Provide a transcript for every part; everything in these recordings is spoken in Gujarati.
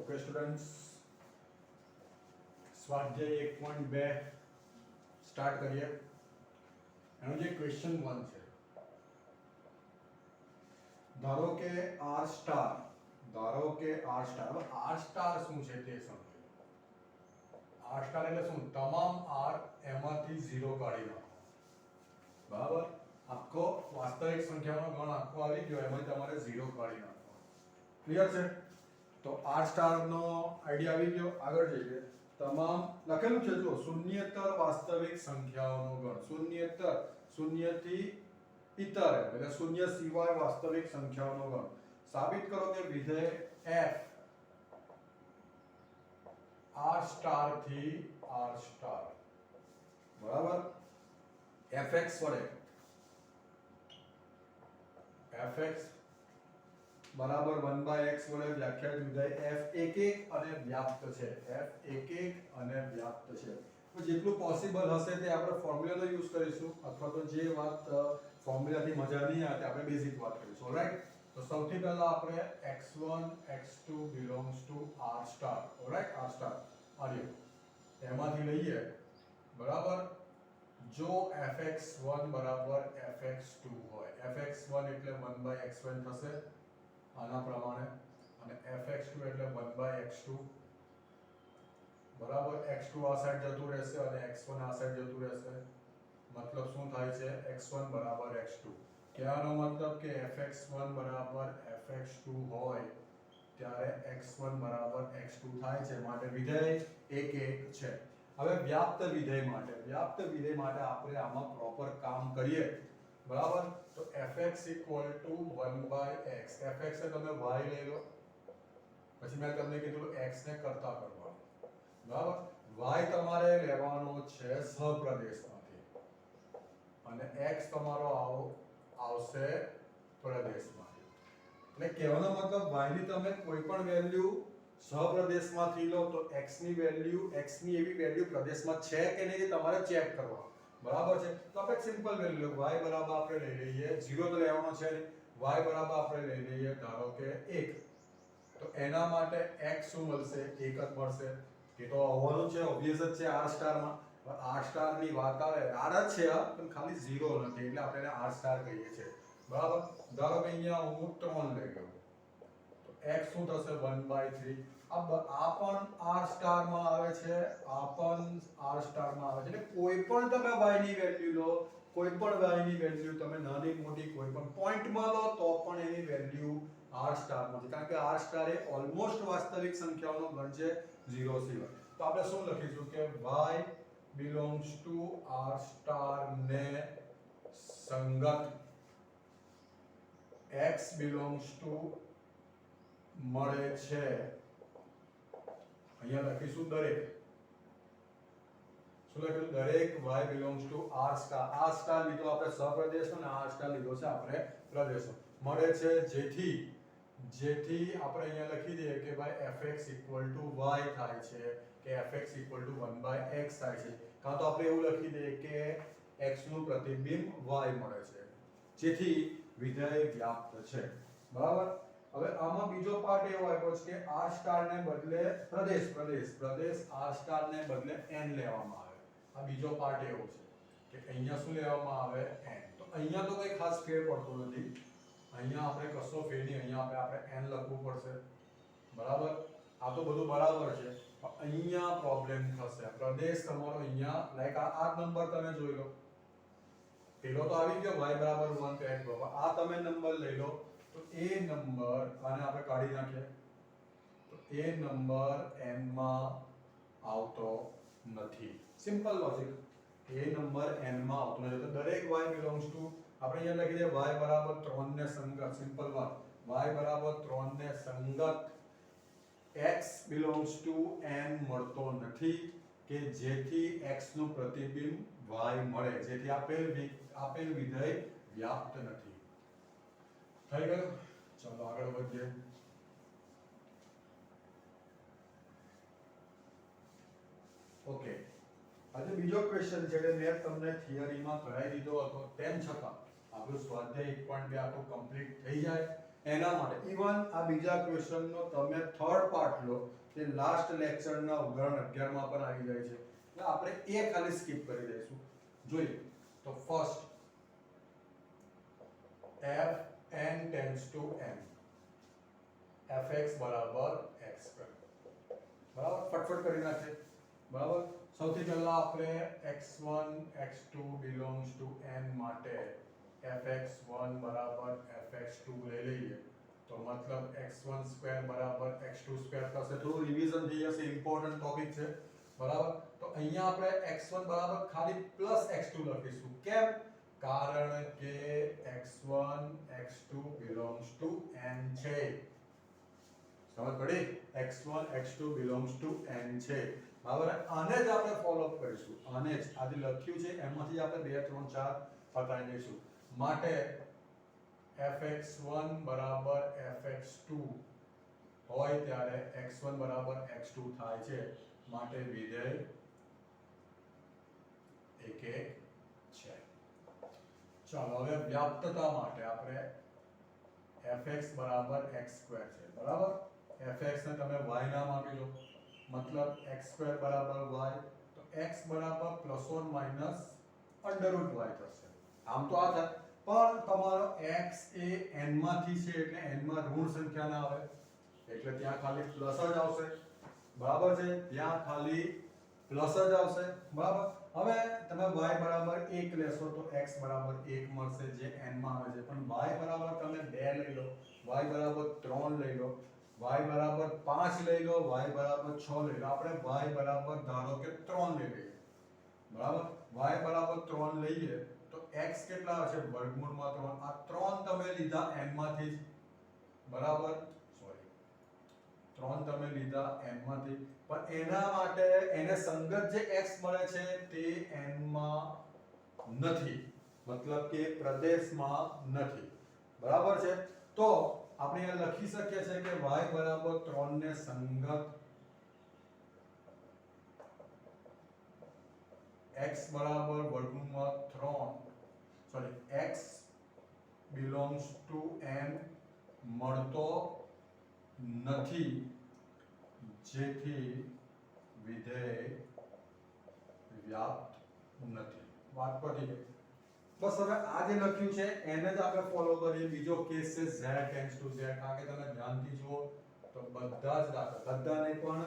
ઓકે સ્ટુડન્ટ્સ, સ્વાધ્યાય 1.2 સ્ટાર્ટ કરીએ. એનો જે ક્વેશ્ચન 1 છે, ધારો કે આર સ્ટાર, હવે આર સ્ટાર શું છે તે સમજો. આર સ્ટાર એટલે શું? તમામ આર એમાંથી 0 કાઢી નાખો. બરાબર, આખો વાસ્તવિક સંખ્યાનો ગણ આખો આવી ગયો, એમાં તમારે 0 કાઢી નાખો. ક્લિયર છે? તો આર સ્ટાર નો આઈડિયા આવી ગયો. આગળ જઈએ. તમામ લખેલું છે જો, શૂન્યેતર વાસ્તવિક સંખ્યાઓનો ગણ. શૂન્યેતર, શૂન્યથી ઇતર એટલે શૂન્ય સિવાય વાસ્તવિક સંખ્યાઓનો ગણ. સાબિત કરો કે વિધેય f આર સ્ટાર થી આર સ્ટાર બરાબર fx વડે fx બરાબર 1/x વડે વ્યાખ્યાયિત વિધેય f11 અને વ્યાપ્ત છે. f11 અને વ્યાપ્ત છે. તો જેટલું પોસિબલ હશે તે આપણે ફોર્મ્યુલાનો યુઝ કરીશું, અથવા તો જે વાત ફોર્મ્યુલાથી મજા નહીં આવે તે આપણે બેઝિક વાત કરીશું. ઓલરાઈટ, તો સૌથી પહેલા આપણે x1 x2 belongs to r star. Alright, r star આર્યો એમાંથી લઈએ. બરાબર, જો fx1 બરાબર fx2 હોય, fx1 એટલે 1/x1 થશે આના પ્રમાણે, અને fx2 એટલે 1/x2 બરાબર. x2 આ સાઈડ જતું રહેશે અને x1 આ સાઈડ જતું રહેશે. મતલબ શું થાય છે? x1 બરાબર x2. કહેવાનો મતલબ કે fx1 બરાબર fx2 હોય ત્યારે x1 બરાબર x2 થાય છે. માટે વિધેય 1 છે. હવે વ્યાપ્ત વિધેય માટે આપણે આમાં પ્રોપર કામ કરીએ. બરાબર, તો fx = 1/x. fx ને તમે y લઈ લો, પછી મેં તમને કીધું x ને કરતા કરવાનું. બરાબર, y તમારે લેવાનો છે સહપ્રદેશમાંથી અને x તમારો આવશે પ્રદેશમાંથી. એટલે કહેવાનો મતલબ y ની તમે કોઈ પણ વેલ્યુ સહપ્રદેશમાંથી લો તો x ની એવી વેલ્યુ પ્રદેશમાં છે કે નહીં એ તમારે ચેક કરવાનું. બરાબર છે? તો આપણે સિમ્પલ વેલ્યુ લો. y બરાબર આપણે લઈ લઈએ 0 તો લેવાનો છે નહીં. y બરાબર આપણે લઈ લઈએ ધારો કે 1. તો એના માટે x શું મળશે? 1 જ મળશે. એ તો આવવાનું છે, ઓબ્વિયસ જ છે આર સ્ટારમાં. આર સ્ટાર ની વાત આવે, આર જ છે પણ ખાલી 0 નથી એટલે આપણે એને આર સ્ટાર કહીએ છીએ. બરાબર, ધારો કે અહીંયા હું 3 લઈ લઉં તો x શું થશે? 1/3. આ પણ આર સ્ટારમાં આવે છે, આ પણ આર સ્ટારમાં આવે છે. એટલે કોઈ પણ તમે y ની વેલ્યુ લો, કોઈ પણ y ની વેલ્યુ તમે નાની મોટી કોઈ પણ પોઈન્ટમાં લો તો પણ એની વેલ્યુ આર સ્ટારમાં છે, કારણ કે આર સ્ટાર એ ઓલમોસ્ટ વાસ્તવિક સંખ્યાઓનો ગણ છે 0 સિવાય. તો આપણે શું લખીશું કે y belongs to r star ને સંગત x belongs to મળે છે. અહીંયા લખીશું દરેક. શું લખ્યું? દરેક y belongs to r star. r star લીધો આપણે સહપ્રદેશનો અને r star લીધો છે આપણે પ્રદેશનો. મળે છે જેથી આપણે અહીંયા લખી દઈએ કે ભાઈ fx = y થાય છે કે fx = 1/x થાય છે. કાં તો આપણે એવું લખી દઈએ કે x નું પ્રતિબિંબ y મળે છે, જેથી વિધેય વ્યાપ્ત છે. બરાબર, હવે આમાં બીજો પાર્ટ એવો આપ્યો છે કે r સ્ટાર ને બદલે પ્રદેશ r સ્ટાર ને બદલે n લેવામાં આવે. આ બીજો પાર્ટ એવો છે કે અહીંયા શું લેવામાં આવે? n. તો અહીંયા તો કંઈ ખાસ ફેર પડતો નથી. અહીંયા આપણે કશો ફેર નહીં, અહીંયા આપણે n લખવું પડશે. બરાબર, આ તો બધું બરાબર છે પણ અહીંયા પ્રોબ્લેમ થશે. પ્રદેશ તમારો અહીંયા લાઈક આ નંબર તમે જોઈ લો, પેલો તો આવી ગયો y બરાબર 1 તો x બરાબર. આ તમે નંબર લઈ લો તો એ નંબર આને આપણે કાઢી નાખીએ તો એ નંબર n માં આવતો નથી. Simple logic. એ નંબર n માં આવતો નથી. તો દરેક y belongs to આપણે અહીંયા લખી દઈએ y બરાબર 3 ને સંગત. સિમ્પલ વાત, y બરાબર 3 ને સંગત x belongs to n મળતો નથી કે જેથી x નું પ્રતિબિંબ y મળે, જેથી આપેલ વિધેય વ્યાપ્ત નથી. થઈ ગયું? ચાલો આગળ વધીએ. ઓકે, આજે બીજો ક્વેશ્ચન છે એટલે મેં તમને થિયરીમાં કરાવી દીધો હતો, તેમ છતાં આપણું સ્વાધ્યાય 1.2 આખું કમ્પ્લીટ થઈ જાય એના માટે ઇવન આ બીજા ક્વેશ્ચનનો તમે થર્ડ પાર્ટ લો તે લાસ્ટ લેક્ચરના ઉદાહરણ 11 માં પણ આવી જાય છે, એટલે આપણે એ ખાલી સ્કીપ કરી દઈશું. જોઈએ તો first f n tends to n fx બરાબર x2, બરાબર. ફટફટ કરી નાખીએ, બરાબર. સૌથી પહેલા આપણે x1 x2 belongs to n માટે fx1 બરાબર fx2 લઈ લઈએ તો મતલબ x1 સ્ક્વેર બરાબર x2 સ્ક્વેર થશે. થોડું રિવિઝન થઈ જશે, ઇમ્પોર્ટન્ટ ટોપિક છે, બરાબર. તો અહીંયા આપણે x1 બરાબર ખાલી પ્લસ x2 લખીશું. કેમ? કારણ કે x1 x2 belongs to n છે. સમજ પડી? x1 x2 belongs to n છે, બરાબર. આને જ આપણે ફોલો અપ કરીશું, આને જ આજે લખ્યું છે એમાંથી આપણે 2 3 4 પતાવી દઈશું. માટે fx1 બરાબર fx2 હોય ત્યારે x1 બરાબર x2 થાય છે, માટે વિધેય એક છે. ચાલો હવે વ્યાપ્તતા માટે આપણે fx બરાબર x2 છે, બરાબર. fx ને તમે y નામ આપી દો, મતલબ x2 બરાબર y, તો x બરાબર plus or minus under root y થશે. આમ તો આ થાય, પણ તમારો x એ n માંથી છે એટલે n માં ઋણ સંખ્યા ના આવે, એટલે ત્યાં ખાલી પ્લસ જ આવશે, બરાબર છે. ત્યાં ખાલી પ્લસ જ આવશે, બરાબર. હવે તમે y બરાબર 1 લેશો તો x બરાબર 1 મળશે જે n માં આવે છે, પણ y બરાબર તમે 2 લઈ લો, y બરાબર 3 લઈ લો, y બરાબર 5 લઈ લો, y બરાબર 6 લઈ લો. આપણે y બરાબર ધારો કે 3 લઈ લઈએ, બરાબર. y બરાબર 3 લઈએ તો x કેટલા હશે? વર્ગમૂળમાં 3. આ 3 તમે લીધા n માંથી જ, બરાબર. સોરી, 3 તમે લીધા n માંથી, પણ એના માટે એને સંગત જે x મળે છે તે n માં નથી, મતલબ કે પ્રદેશમાં નથી, બરાબર છે. તો આપણે અહીંયા લખી શકીએ છીએ કે y બરાબર 3 ને સંગત x બરાબર વર્ગમૂળમાં 3, sorry, x belongs to n મળતો નથી, જેથી વિધેય વ્યાપ્ત નથી. વાત પતી ગઈ. બસ હવે આ જે લખ્યું છે એને જ આપણે ફોલો કરીએ. બીજો કેસ છે z ટેન્ડ્સ ટુ z. કારણ કે તમે ધ્યાનથી જુઓ તો બધા જ દાખલા, બધા નહીં પણ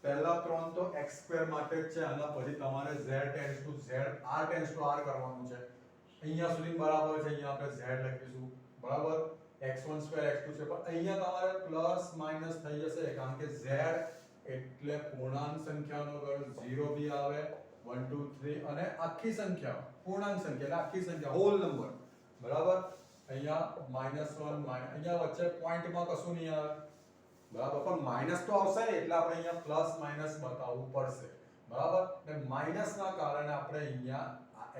પહેલા 3 તો x2 માટે જ છે, આના પછી તમારે z tends to z, r tends to r કરવાનું છે. અહીંયા સુધી બરાબર છે, અહીંયા આપણે z લખીશું, બરાબર. x1 સ્ક્વેર x2 છે, પણ અહીંયા તમારે પ્લસ માઈનસ થઈ જશે, કારણ કે z એટલે પૂર્ણાંક સંખ્યાનો ગણ, 0 બી આવે, 1 2 3 અને આખી સંખ્યા, પૂર્ણાંક સંખ્યા એટલે આખી સંખ્યા, હોલ નંબર, બરાબર. અહીંયા -1 અહીંયા વચ્ચે પોઈન્ટમાં કશું નહીં આવે, બરાબર. પણ માઈનસ તો આવશે ને, એટલે આપણે અહીંયા પ્લસ માઈનસ બતાવવું પડશે, બરાબર. એટલે માઈનસના કારણે આપણે અહીંયા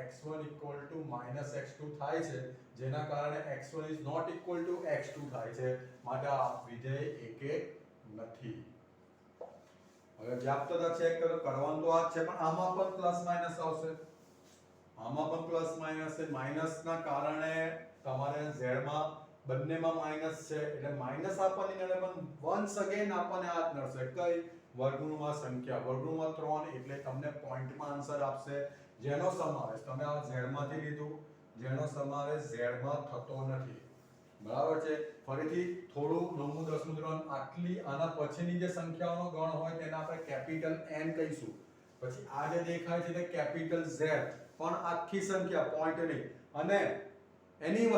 x1 -x2 થાય છે, જેના કારણે x1 is not equal to x2 થાય છે, માટે આ વિધેય એક નથી. હવે વ્યાપ્તતા ચેક કરવાનું તો આ જ છે, પણ આમાં પણ પ્લસ માઈનસ આવશે, આમાં પણ પ્લસ માઈનસ છે. માઈનસના કારણે તમારે z માં બંનેમાં માઈનસ છે, એટલે માઈનસ આપવાની નડે, પણ વન્સ અગેન આપણને આ જ નડશે, કઈ? વર્ગમૂળમાં સંખ્યા, વર્ગમૂળમાં 3, એટલે તમને પોઈન્ટમાં આન્સર આપશે, જેનો સમાવેશ તમે આ z માંથી લીધું, જેનો સમાવેશ z માં થતો નથી, બરાબર છે. ફરીથી થોડું 9મું 10મું ધોરણ, આટલી આના પછીની જે સંખ્યાઓનો ગણ હોય તેને આપણે કેપિટલ N કહીશું, પછી આ જે દેખાય છે તે કેપિટલ Z, પણ આખી સંખ્યા, પોઈન્ટ નહીં. અને એની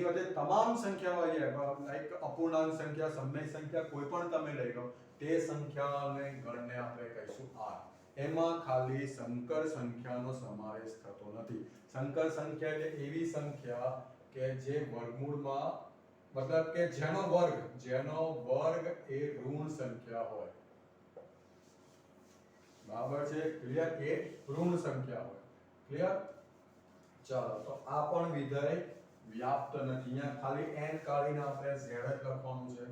વચ્ચે તમામ સંખ્યાઓ છે, લાઈક અપૂર્ણાંક સંખ્યા, સમય સંખ્યા, કોઈ પણ તમે લઈ લો, તે સંખ્યાઓને ગણને આપણે કહીશું R. એમાં ખાલી સંકર સંખ્યાનો સમાવેશ થતો નથી. સંકર સંખ્યા એટલે એવી સંખ્યા કે જે વર્ગમૂળમાં, મતલબ કે જેનો વર્ગ એ ઋણ સંખ્યા હોય, બરાબર છે. ક્લિયર? એ ઋણ સંખ્યા હોય. ક્લિયર? ચાલો, તો આ પણ વિધેય વ્યાપ્ત નથી. અહીંયા ખાલી n કાઢીને આપણે z જ લખવાનું છે,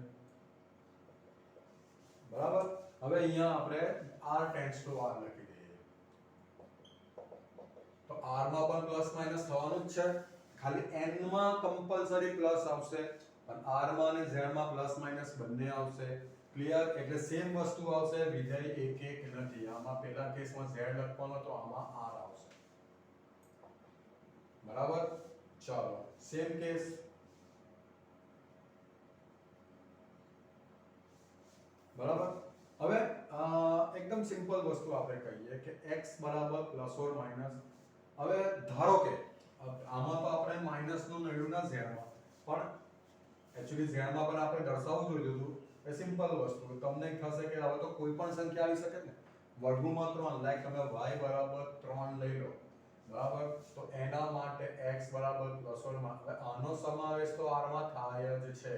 બરાબર. હવે અહીંયા આપણે r ટેન્ડ્સ ટુ r લખી દઈએ, તો r માં પણ પ્લસ માઈનસ થવાનું જ છે, ખાલી n માં કમ્પલસરી પ્લસ આવશે, અને r માં અને z માં પ્લસ માઈનસ બંને આવશે. ક્લિયર? એટલે સેમ વસ્તુ આવશે, વિધેય એક એક નથી. આમાં પહેલા કેસમાં z લખવાનો તો આમાં r આવશે. બરાબર? ચાલો સેમ કેસ. બરાબર? હવે એકદમ સિમ્પલ વસ્તુ આપણે કહીએ કે x બરાબર પ્લસ ઓર માઈનસ. હવે ધારો કે આમાં તો આપણે માઈનસ નું નડ્યું ના z માં, પણ એક્ચ્યુઅલી z માં પણ આપણે દર્શાવવું જોઈએ હતું. એ સિમ્પલ વસ્તુ, તમને થશે કે હવે તો કોઈ પણ સંખ્યા આવી શકે ને, વર્ગમૂળમાં 3, લાઈક તમે y બરાબર 3 લઈ લો. બરાબર? તો એના માટે x બરાબર પ્લસ ઓર માઈનસ, હવે આનો સમાવેશ તો r માં થાય જ છે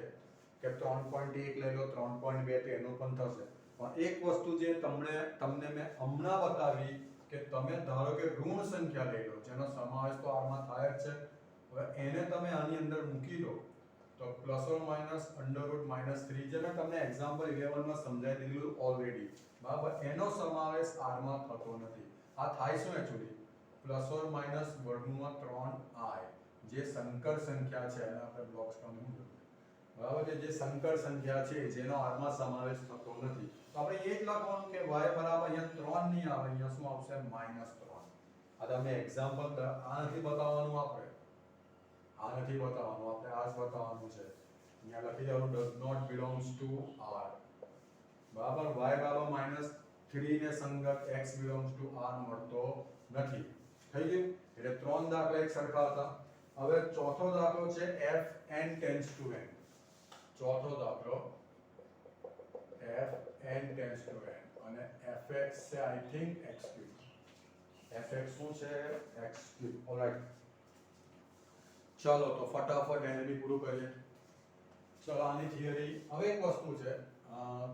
કે 3.1 લઈ લો, 3.2 તો એનો પણ થશે. પણ એક વસ્તુ જે તમને મેં હમણાં બતાવી કે તમે ધારો કે ઋણ સંખ્યા લઈ લો જેનો સમાવેશ તો r માં થાય જ છે. હવે એને તમે આની અંદર મૂકી દો તો પ્લસ ઓર માઈનસ √-3, જે મેં તમને એક્ઝામ્પલ 11 માં સમજાવી દીધું ઓલરેડી. બરાબર? એનો સમાવેશ r માં થતો નથી. આ થાય શું actually? Plus or minus √3i, જે સંકર સંખ્યા છે એને આપણે બ્લોક્સ માં, બરાબર છે, જે સંકર સંખ્યા છે જેનો r માં સમાવેશ થતો નથી. તો આપણે એ જ લખવાનું કે y બરાબર અહીંયા 3 નહીં આવે, અહીંયા શું આવશે? -3. આ તમને એક્ઝામ્પલ આ નથી બતાવવાનું, આપણે આ નથી બતાવવાનું, આપણે આ જ બતાવવાનું છે. અહીંયા લખી દેવાનું does not belongs to r. બરાબર? y બરાબર -3 ને સંગત x belongs to r મળતો નથી. થઈ ગયું? એટલે 3 દાખલા એક સરખા હતા. હવે ચોથો દાખલો છે f n tends to n. ચોથો દાખલો f n tends to n અને fx છે આઈ થિંક x3. fx શું છે? x3. ઓલરાઈટ, ચલો તો ફટાફટ એને બી પૂરું કરીએ. ચલો આની થિયરી. હવે એક વસ્તુ છે,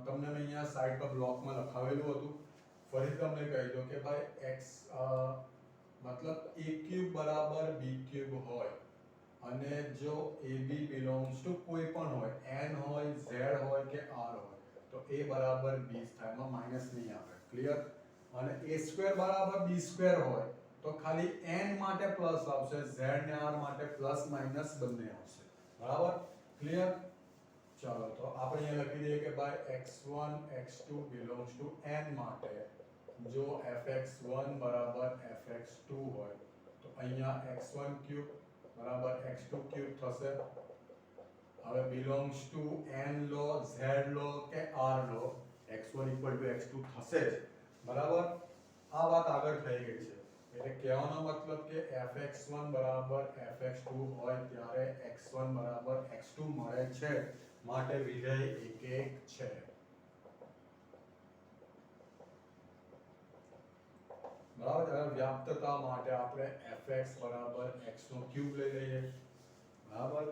તમને મેં અહીંયા સાઈડ પર બ્લોકમાં લખાવેલું હતું, ફરી તમને કહી દો કે ભાઈ x મતલબ a³ બરાબર b³ હોય અને જો AB belongs to કોઈ પણ હોય, n હોય, z હોય કે r હોય, તો a બરાબર b થાય, એમાં માઈનસ નહીં આવે. ક્લિયર? અને a² બરાબર b² હોય તો ખાલી n માટે પ્લસ આવશે, z ને r માટે પ્લસ માઈનસ બંને આવશે. બરાબર? ક્લિયર? ચાલો તો આપણે અહીંયા લખી દઈએ કે ભાઈ x1 x2 belongs to n માટે જો fx1 બરાબર fx2 હોય તો અહીંયા x1³ બરાબર x2³ થશે. હવે belongs to n law, z લો કે r લો, x1 = x2 થશે જ. બરાબર? આ વાત આગળ થઈ ગઈ છે. એટલે કહેવાનો મતલબ કે fx1 બરાબર fx2 હોય ત્યારે x1 બરાબર x2 મળે છે, માટે વિધેય એક એક છે. બરાબર? વ્યાપ્તતા માટે આપણે fx બરાબર x3 લઈ લઈએ. બરાબર?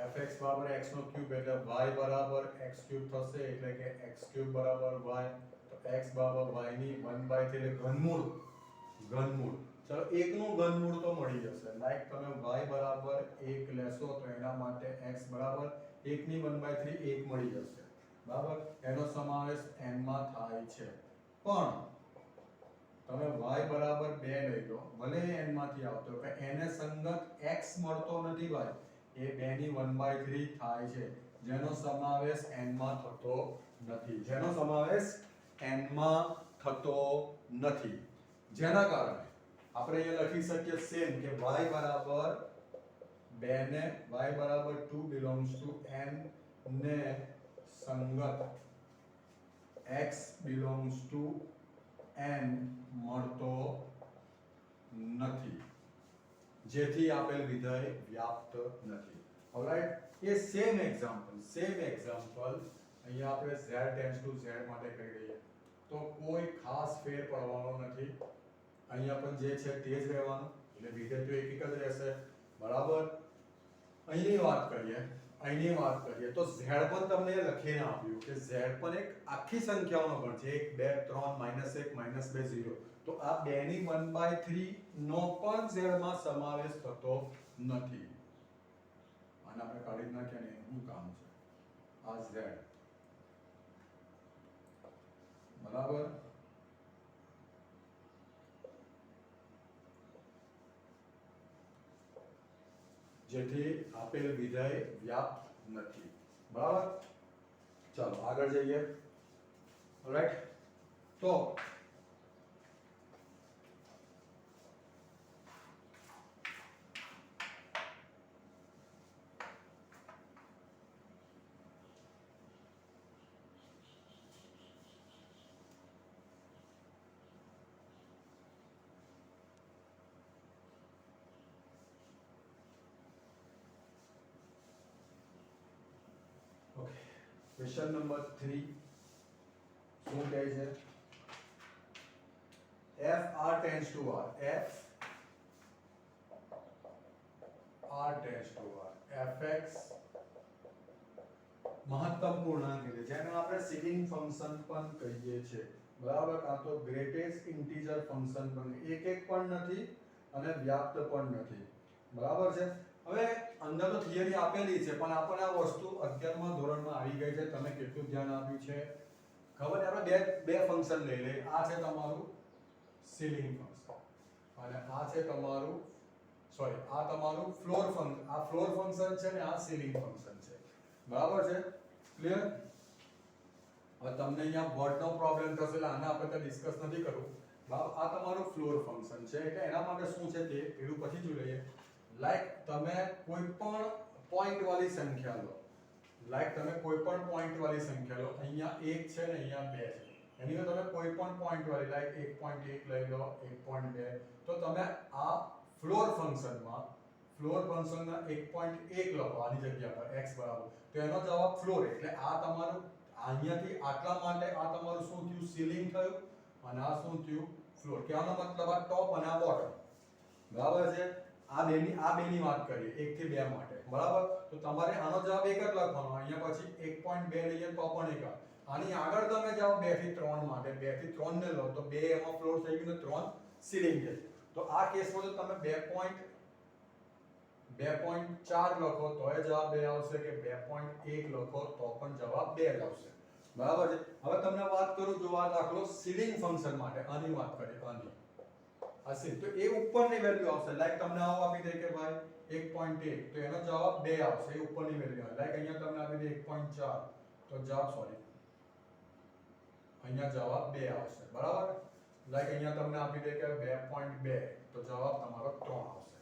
fx બરાબર x3 એટલે y બરાબર x³ થશે, એટલે કે x³ બરાબર y, તો x બરાબર y ની 1/3 એટલે ઘનમૂળ. ચલો એકનું ઘનમૂળ તો મળી જશે, લાઈક તમે y બરાબર 1 લેશો તો એના માટે x બરાબર 1 ની 1/3 1 મળી જશે. બરાબર? એનો સમાવેશ n માં થાય છે. પણ તમે y બરાબર 2 લઈ લો, ભલે n માંથી આવતો કે એને સંગત x મળતો નથી ભાઈ, એ 2 ની 1/3 થાય છે, જેનો સમાવેશ n માં થતો નથી. જેના કારણે આપણે અહીંયા લખી શકીએ સેમ કે y બરાબર 2 ને y બરાબર 2 belongs to n ને સંગત x belongs to n મળતો નથી, જેથી આપેલ વિધેય વ્યાપ્ત નથી. ઓલરાઈટ? એ સેમ એક્ઝામ્પલ અહીંયા આપણે z ટેન્ડ્સ ટુ z માટે કરી દઈએ તો કોઈ ખાસ ફેર પડવાનો નથી. અહીંયા પણ જે છે તે જ રહેવાનું, એટલે વિધેય તો એક જ રહેશે. બરાબર? અહીંની વાત કરીએ તો z પણ તમને લખીને આપ્યું કે z પણ એક આખી સંખ્યાઓનો ગણ છે, 1 2 3 -1 -2 0. તો આ 2 ની 1/3 નો પણ z માં સમાવેશ થતો નથી. આને આપણે કાઢી નાખ્યા ને એનું કામ છે આ z. બરાબર? જેથી આપેલ વિધેય વ્યાપ્ત નથી. બરાબર, ચાલો આગળ જઈએ. રાઈટ, તો ઓકે, ક્વેશ્ચન નંબર 3 શું કહે છે? f r tends to r, f r tends to r, fx મહત્તમ પૂર્ણાંક એટલે જેને આપણે સીલિંગ ફંક્શન પણ કહીએ છીએ. બરાબર, કાં તો ગ્રેટેસ્ટ ઇન્ટીજર ફંક્શન પણ, એક પણ નથી અને વ્યાપ્ત પણ નથી. બરાબર છે. હવે અંદર તો થિયરી આપેલી છે પણ આપણને આ વસ્તુ 11મા ધોરણમાં આવી ગઈ છે. તમે કેટલું ધ્યાન આપ્યું છે ખબર? આપણે બે ફંક્શન લઈ લઈએ. આ છે તમારું સીલિંગ ફંક્શન અને આ છે તમારું આ તમારું ફ્લોર ફંક્શન. આ ફ્લોર ફંક્શન છે ને આ સીલિંગ ફંક્શન છે. બરાબર છે, ક્લિયર? હવે તમને અહીંયા વર્ડનો પ્રોબ્લેમ થશે એટલે આને આપણે તો ડિસ્કસ નથી કરવું. બરાબર, આ તમારું ફ્લોર ફંક્શન છે એટલે એના માટે શું છે તે પેલું પછી જોઈ લઈએ. લાઈક તમે કોઈ પણ પોઈન્ટ વાળી સંખ્યા લો, અહીંયા 1 છે ને અહીંયા 2 છે. એની અંદર તમે કોઈ પણ પોઈન્ટ વાળી લાઈક 1.1 લઈ લો, 1.2, તો તમે આ ફ્લોર ફંક્શનમાં 1.1 લખો આની જગ્યા પર x બરાબર, તો એનો જવાબ ફ્લોર. એટલે આ તમારું અહીંયાથી આટલા માટે આ તમારું શું થયું? સીલિંગ થયું. અને આ શું થયું? ફ્લોર. કહેવાનો મતલબ આ ટોપ અને આ બોટમ. બરાબર છે. આ બેની વાત કરીએ 1 થી 2 માટે. બરાબર, તો તમારે આનો જવાબ એક જ લખવાનો. અહીંયા પછી 1.2 લઈએ તો પણ એક. આની આગળ તમે જાઓ 2 થી 3 માટે, 2 થી 3 ને લો તો 2 એમાં ફ્લોર થઈ ગયું ને 3 સીલિંગ થઈ. તો આ કેસમાં જો તમે 2.4 લખો તો એ જવાબ 2 આવશે, કે 2.1 લખો તો પણ જવાબ 2 જ આવશે. બરાબર છે. હવે તમને વાત કરું, જો આ દાખલો સીલિંગ ફંક્શન માટે, આની વાત કરીએ, આની હશે તો એ ઉપરની વેલ્યુ આવશે. લાઈક તમને આવું આપી દે કે ભાઈ 1.1 તો એનો જવાબ 2 આવશે, એ ઉપરની વેલ્યુ આવે. લાઈક અહીંયા તમને આપી દે 1.4 તો જવાબ અહીંયા જવાબ 2 આવશે. બરાબર, લાઈક અહીંયા તમને આપી દે કે 2.2 તો જવાબ તમારો 3 આવશે.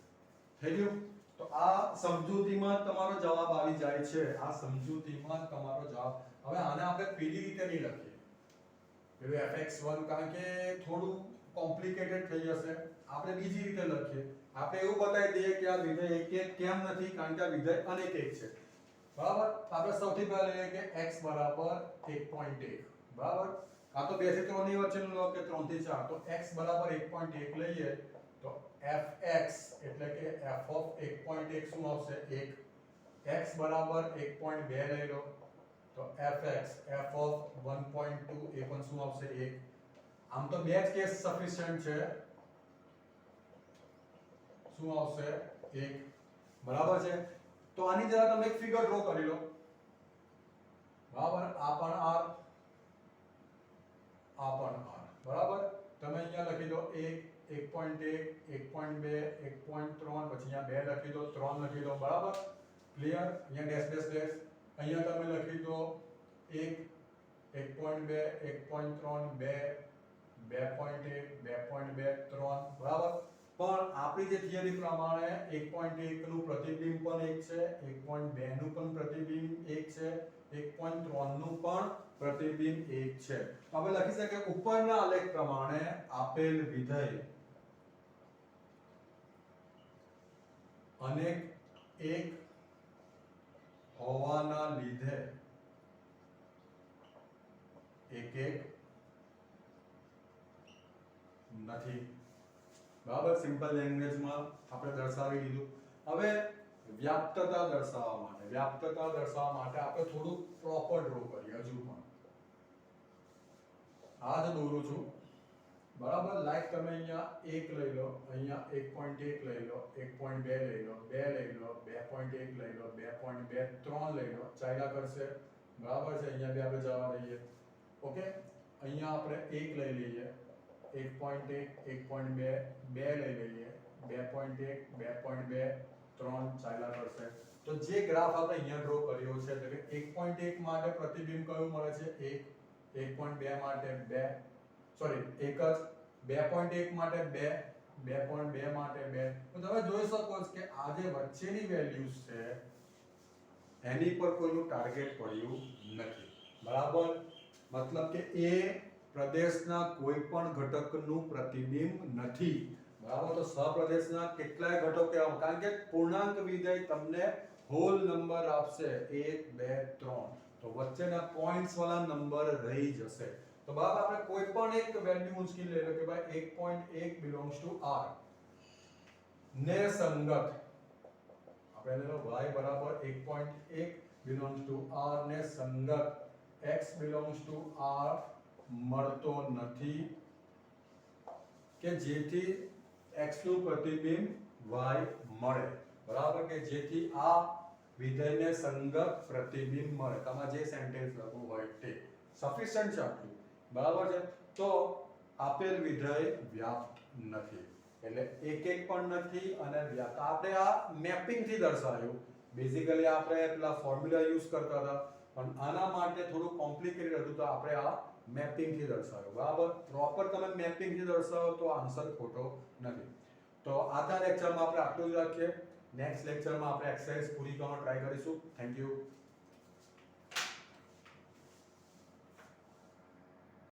થઈ ગયું? તો આ સમજૂતીમાં તમારો જવાબ આવી જાય છે. આ સમજૂતીમાં તમારો જવાબ. હવે આને આપણે પેલી રીતે નહીં લખીએ, પેલું fx1, કારણ કે થોડું કોમ્પ્લિકેટેડ થઈ જશે. આપણે બીજી રીતે લખીએ. આપણે એવું બતાવી દઈએ કે આ વિધેય એક કેમ નથી, કારણ કે આ વિધેય અનેક એક છે. બરાબર, આપણે સૌથી પહેલા લઈએ કે x બરાબર 1.1. બરાબર, આ તો 2 થી 3 ની વચ્ચેનું લો કે 3 થી 4. તો x બરાબર 1.1 લઈએ તો fx એટલે કે f of 1.1 શું આવશે? 1. x બરાબર 1.2 લઈ લો તો fx f of 1.2 એ પણ શું આવશે? 1. આમ તો બે જ કેસ સફિશિયન્ટ છે. શું આવશે? 1. બરાબર છે. તો આની જરા તમે એક ફિગર ડ્રો કરી લો. બરાબર, આ પણ r, આ પણ r. બરાબર, તમે અહીંયા લખી દો 1, 1.1, 1.2, 1.3, પછી અહીંયા 2 લખી દો, 3 લખી દો. બરાબર, ક્લિયર? અહીંયા ડેશ ડેશ ડેશ. અહીંયા તમે લખી દો 1, 1.2, 1.3, 2, 2.1, 2.2, 3. બરાબર, પણ આપણી જે થિયરી પ્રમાણે 1.1 નું પ્રતિબિંબ પણ 1 છે, 1.2 નું પણ પ્રતિબિંબ 1 છે, 1.3 નું પણ પ્રતિબિંબ 1 છે. આપણે લખી શકીએ ઉપરના આલેખ પ્રમાણે આપેલ વિધેય અનેક એક હોવાના લીધે એક નથી. બરાબર, સિમ્પલ લેંગ્વેજમાં આપણે દર્શાવી દીધું. હવે વ્યાપ્તતા દર્શાવવા માટે આપણે થોડું પ્રોપર ડ્રો કરીએ. હજુ પણ આ જ દોરું છું. બરાબર, લાઈક તમે અહીંયા 1 લઈ લો, અહીંયા 1.1 લઈ લો, 1.2 લઈ લો, 2 લઈ લો, 2.1 લઈ લો, 2.2, 3 લઈ લો, ચાલ્યા કરશે. બરાબર છે, અહીંયા બે આપણે જવા દઈએ. ઓકે, અહીંયા આપણે 1 લઈ લઈએ, 1.1, 1.2, 2 લઈ લઈએ, 2.1, 2.2, 3 ચાલ્યા કરશે. તો જે ગ્રાફ આપણે અહીંયા ડ્રો કર્યો છે એટલે કે 1.1 માટે પ્રતિબિંબ કયું મળે છે 1, 1.2 માટે 2, સોરી એક જ, 2.1 માટે 2, 2.2 માટે 2. તો તમે જોઈ શકો છો કે આ જે વચ્ચેની વેલ્યુઝ છે એની પર કોઈનું ટાર્ગેટ પડ્યું નથી. બરાબર, મતલબ કે એ પ્રદેશના કોઈ પણ ઘટકનું પ્રતિબિંબ નથી. બરાબર, તો સહપ્રદેશના કેટલાય ઘટકો કહેવામાં, કારણ કે પૂર્ણાંક વિધેય તમને હોલ નંબર આપશે 1, 2, 3, તો વચ્ચેના પોઈન્ટ્સ વાળા નંબર રહી જશે. તો બરાબર, આપણે કોઈ પણ એક વેલ્યુ ઉંચકી લઈ લો કે ભાઈ 1.1 belongs to r ને સંગત આપણે લઈ લો y બરાબર 1.1 belongs to r ને સંગત x belongs to r મળતો નથી કે જેથી x નું પ્રતિબિંબ y મળે. બરાબર, કે જેથી આ વિધેયને સંગત પ્રતિબિંબ મળે. તમારે જે સેન્ટેન્સ લખવું હોય તે સફિશિયન્ટ છે આટલું. બરાબર છે, તો આપેલ વિધેય વ્યાપ્ત નથી એટલે એક પણ નથી અને વ્યાપ્ત. આપણે આ મેપિંગ થી દર્શાવ્યું. બેઝિકલી આપણે પેલા ફોર્મ્યુલા યુઝ કરતા હતા પણ આના માટે થોડું કોમ્પ્લિકેટેડ હતું તો આપણે આ મેપિંગ થી દર્શાવ્યું. બરાબર, પ્રોપર તમે મેપિંગ થી દર્શાવો તો આન્સર ખોટો નથી. તો આજના લેક્ચરમાં આપણે આટલું જ રાખીએ. નેક્સ્ટ લેક્ચરમાં આપણે એક્સરસાઇઝ પૂરી કરવાનો ટ્રાય કરીશું. Thank you.